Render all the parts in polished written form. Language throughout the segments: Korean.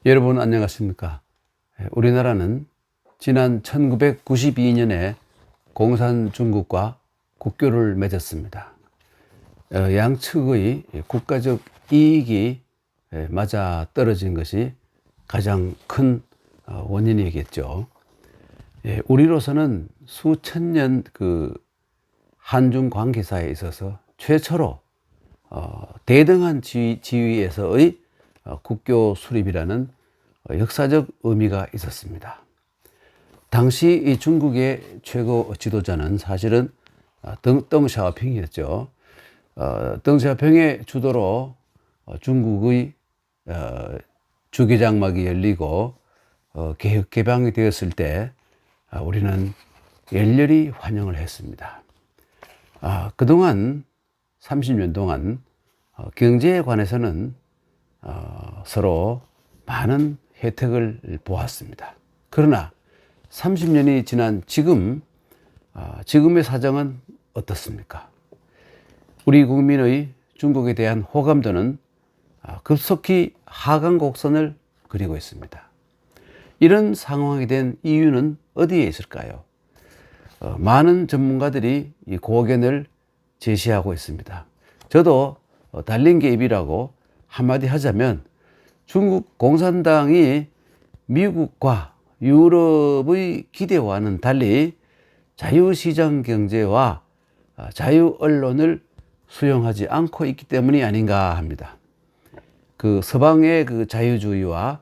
여러분 안녕하십니까? 우리나라는 지난 1992년에 공산중국과 국교를 맺었습니다. 양측의 국가적 이익이 맞아 떨어진 것이 가장 큰 원인이겠죠. 우리로서는 수천 년 한중 관계사에 있어서 최초로 대등한 지위에서의 국교 수립이라는 역사적 의미가 있었습니다. 당시 이 중국의 최고 지도자는 사실은 덩샤오핑이었죠. 덩샤오핑의 주도로 중국의 주기장막이 열리고 개혁 개방이 되었을 때 우리는 열렬히 환영을 했습니다. 그동안 30년 동안 경제에 관해서는 서로 많은 혜택을 보았습니다. 그러나 30년이 지난 지금의 사정은 어떻습니까? 우리 국민의 중국에 대한 호감도는 급속히 하강 곡선을 그리고 있습니다. 이런 상황이 된 이유는 어디에 있을까요? 많은 전문가들이 이 고견을 제시하고 있습니다. 저도 달린 개입이라고 한마디 하자면 중국 공산당이 미국과 유럽의 기대와는 달리 자유시장 경제와 자유 언론을 수용하지 않고 있기 때문이 아닌가 합니다. 서방의 자유주의와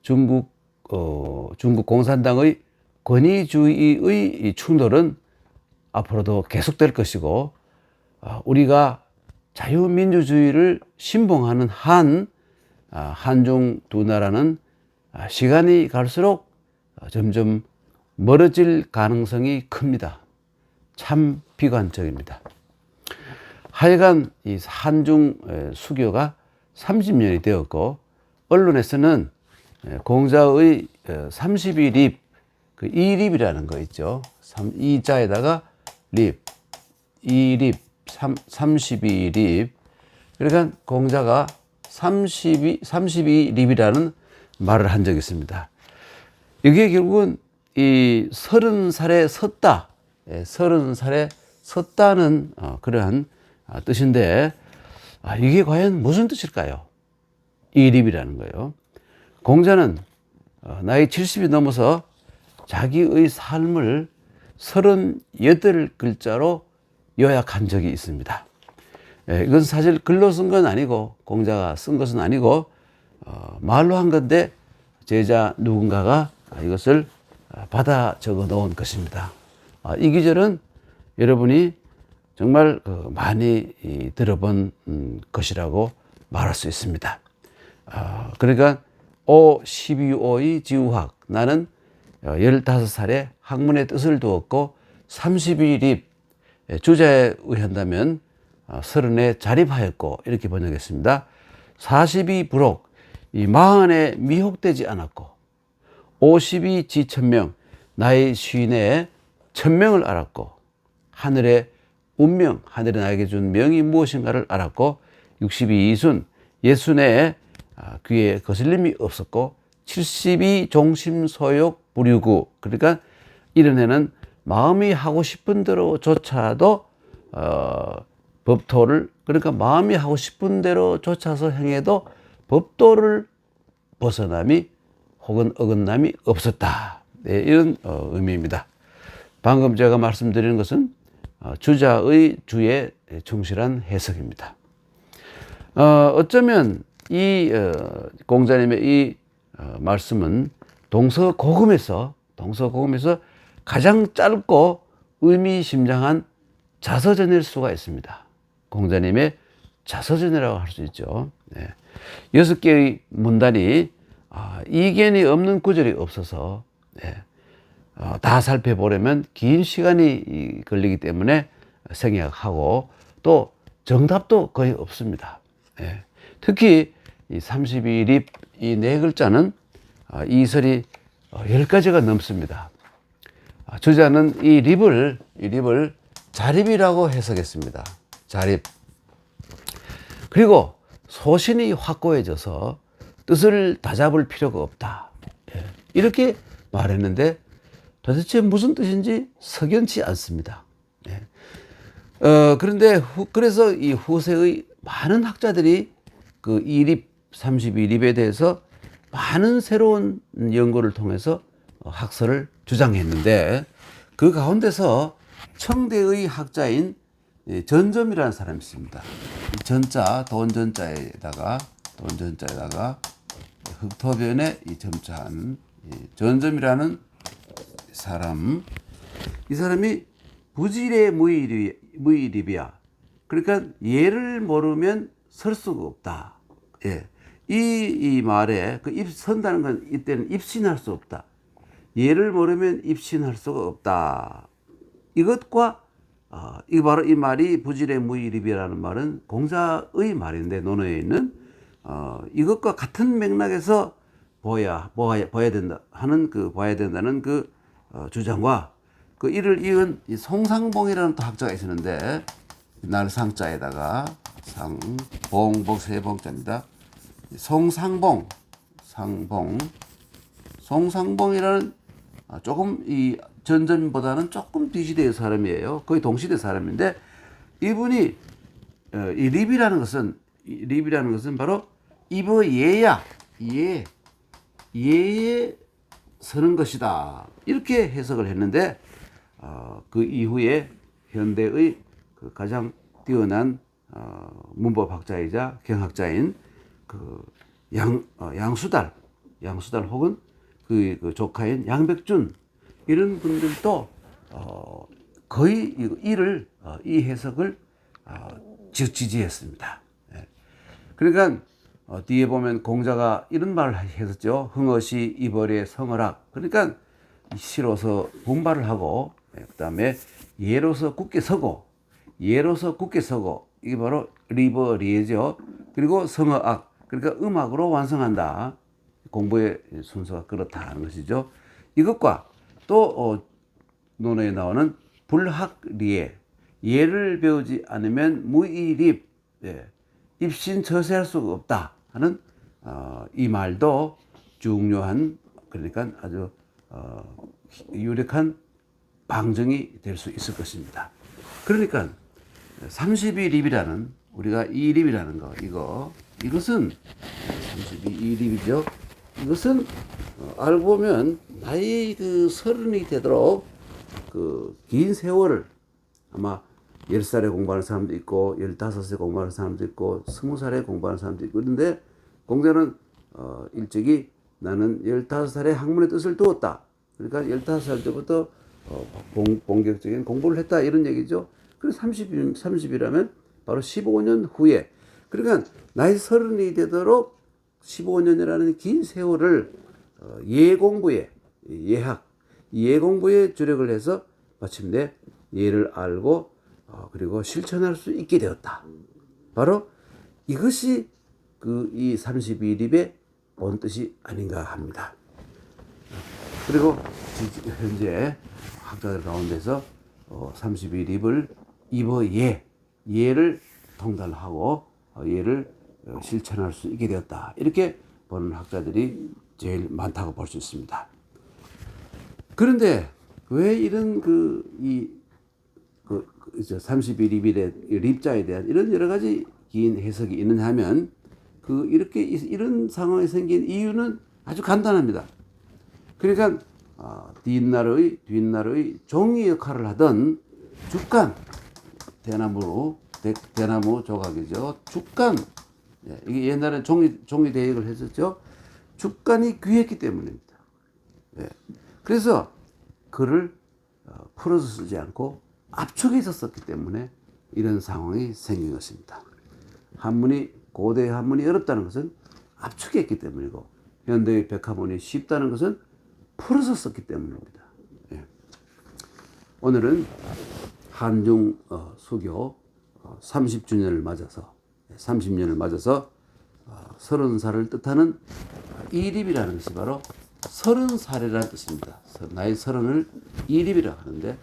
중국 공산당의 권위주의의 충돌은 앞으로도 계속될 것이고, 우리가 자유민주주의를 신봉하는 한중 두 나라는 시간이 갈수록 점점 멀어질 가능성이 큽니다. 참 비관적입니다. 하여간 이 한중 수교가 30년이 되었고, 언론에서는 공자의 32립, 이립이라는 거 있죠. 이자에다가 립, 이립, 32립. 그러니까 공자가 32립이라는 말을 한 적이 있습니다. 이게 결국은 이 30살에 섰다, 30살에 섰다는 그러한 뜻인데, 이게 과연 무슨 뜻일까요? 이립이라는 거예요. 공자는 나이 70이 넘어서 자기의 삶을 38글자로 요약한 적이 있습니다. 이건 사실 글로 쓴 건 아니고, 공자가 쓴 것은 아니고 말로 한 건데 제자 누군가가 이것을 받아 적어 놓은 것입니다. 이 기절은 여러분이 정말 많이 들어본 것이라고 말할 수 있습니다. 그러니까 12호의 지우학, 나는 15살에 학문의 뜻을 두었고 32립, 주자에 의한다면 30에 자립하였고, 이렇게 번역했습니다. 42부록, 이 40에 미혹되지 않았고, 52 지천명, 나의 쉰에 천명을 알았고, 하늘의 운명, 하늘이 나에게 준 명이 무엇인가를 알았고, 62 이순, 60에 귀에 거슬림이 없었고, 72 종심소욕 부류구, 그러니까 이런 애는 마음이 하고 싶은 대로조차도 법도를, 그러니까 마음이 하고 싶은 대로 쫓아서 행해도 법도를 벗어남이 혹은 어긋남이 없었다. 이런 의미입니다. 방금 제가 말씀드리는 것은 주자의 주에 충실한 해석입니다. 어쩌면 이 공자님의 이 말씀은 동서고금에서 가장 짧고 의미심장한 자서전일 수가 있습니다. 공자님의 자서전이라고 할 수 있죠. 6개의 문단이 이견이 없는 구절이 없어서 다 살펴보려면 긴 시간이 걸리기 때문에 생략하고, 또 정답도 거의 없습니다. 특히 이 32립, 이 네 글자는 이설이 10가지가 넘습니다. 주자는 이 립을 자립이라고 해석했습니다. 자립. 그리고 소신이 확고해져서 뜻을 다잡을 필요가 없다. 예. 이렇게 말했는데 도대체 무슨 뜻인지 석연치 않습니다. 예. 그런데 그래서 이 후세의 많은 학자들이 그 이립 32립에 대해서 많은 새로운 연구를 통해서 학설을 주장했는데 그 가운데서 청대의 학자인 전점이라는 사람이 있습니다. 전자 돈전자에다가 흑토변에 이 점자한 전점이라는 사람, 이 사람이 부질의 무의립이야. 그러니까 얘를 모르면 설 수가 없다. 예. 이 말에 그 선다는 건 이때는 입신할 수 없다. 얘를 모르면 입신할 수가 없다. 이것과 이 바로 이 말이 부질의 무의립이라는 말은 공자의 말인데 논어에 있는 이것과 같은 맥락에서 봐야 된다 하는 봐야 된다는 주장과 이를 이은 이 송상봉이라는 또 학자가 있었는데 날 상자에다가 봉복세봉자입니다. 송상봉이라는 조금 이 전점보다는 조금 뒤시대의 사람이에요. 거의 동시대 사람인데 이분이 이 립이라는 것은 바로 이버 예야 예에 서는 것이다. 이렇게 해석을 했는데 그 이후에 현대의 가장 뛰어난 문법학자이자 경학자인 양수달 혹은 그 조카인 양백준 이런 분들도 거의 이 해석을 지지했습니다. 그러니까 뒤에 보면 공자가 이런 말을 했었죠. 흥어시 이벌의 성어락. 그러니까 시로서 분발을 하고 그다음에 예로서 굳게 서고 이게 바로 리버리에죠. 그리고 성어악. 그러니까 음악으로 완성한다. 공부의 순서가 그렇다 하는 것이죠. 이것과 또 논어에 나오는 불학리에 예를 배우지 않으면 무이립 입신처세할 수가 없다 하는 이 말도 중요한 그러니까 아주 유력한 방증이 될 수 있을 것입니다. 그러니까 32립이라는 우리가 2립이라는 거 이것은 32립이죠. 이것은 알고 보면 나이 서른이 되도록 긴 세월을 아마 10살에 공부하는 사람도 있고 15살에 공부하는 사람도 있고 20살에 공부하는 사람도 있고 그런데 공자는 일찍이 나는 15살에 학문의 뜻을 두었다. 그러니까 15살 때부터 본격적인 공부를 했다 이런 얘기죠. 그래서 30이라면 바로 15년 후에 그러니까 나이 서른이 되도록 15년이라는 긴 세월을 예공부에 주력을 해서 마침내 예를 알고 그리고 실천할 수 있게 되었다. 바로 이것이 이 32립의 본 뜻이 아닌가 합니다. 그리고 현재 학자들 가운데서 32립을 입어 예를 통달하고 예를 실천할 수 있게 되었다. 이렇게 보는 학자들이 제일 많다고 볼 수 있습니다. 그런데 왜 이런 32립의 립자에 대한 이런 여러 가지 긴 해석이 있느냐 하면 이런 상황이 생긴 이유는 아주 간단합니다. 그러니까 뒷날의 종이 역할을 하던 죽간 대나무 조각이죠. 죽간 이게 옛날에 종이 대역을 했었죠. 죽간이 귀했기 때문입니다. 그래서 글을 풀어서 쓰지 않고 압축해서 썼기 때문에 이런 상황이 생긴 것입니다. 고대의 한문이 어렵다는 것은 압축했기 때문이고 현대의 백화문이 쉽다는 것은 풀어서 썼기 때문입니다. 오늘은 한중 수교 30주년을 맞아서 30년을 맞아서 30살을 뜻하는 이립이라는 것이 바로 30살이라는 뜻입니다. 나이 30을 이립이라고 하는데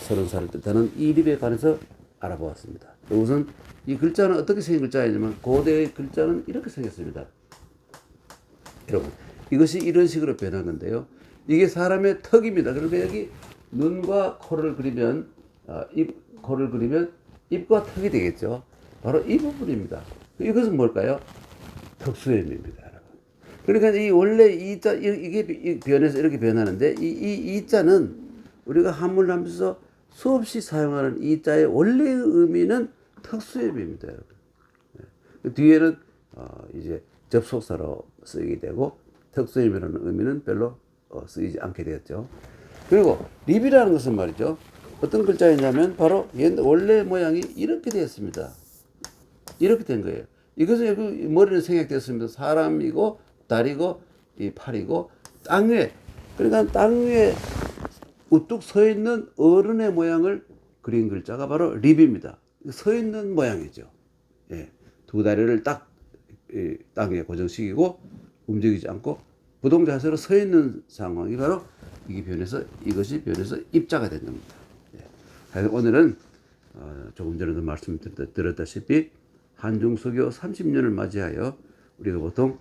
30살을 뜻하는 이립에 관해서 알아보았습니다. 우선 이 글자는 어떻게 생긴 글자이냐면 고대의 글자는 이렇게 생겼습니다. 여러분, 이것이 이런 식으로 변한 건데요. 이게 사람의 턱입니다. 그러니까 여기 눈과 코를 그리면 코를 그리면 입과 턱이 되겠죠. 바로 이 부분입니다. 이것은 뭘까요? 턱수염입니다, 여러분. 그러니까 이 원래 이자 이게 변해서 이렇게 변하는데 이 이자는 우리가 한문을 하면서 수없이 사용하는 이자의 원래의 의미는 턱수염입니다, 여러분. 그 뒤에는 이제 접속사로 쓰이게 되고 턱수염이라는 의미는 별로 쓰이지 않게 되었죠. 그리고 립이라는 것은 말이죠. 어떤 글자이냐면 바로 원래 모양이 이렇게 되었습니다. 이렇게 된 거예요. 이것은 머리는 생략되었습니다. 사람이고 다리고 이 팔이고 땅 위에, 그러니까 땅 위에 우뚝 서 있는 어른의 모양을 그린 글자가 바로 립입니다. 서 있는 모양이죠. 예. 두 다리를 딱 땅에 고정시키고 움직이지 않고 부동자세로 서 있는 상황이 바로 이것이 변해서 입자가 된 겁니다. 예. 그래서 오늘은 조금 전에도 말씀드렸다시피 한중수교 30년을 맞이하여 우리가 보통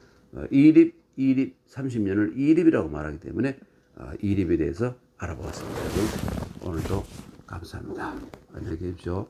이립 30년을 이립이라고 말하기 때문에 이립에 대해서 알아보았습니다. 여러분, 오늘도 감사합니다. 안녕히 계십시오.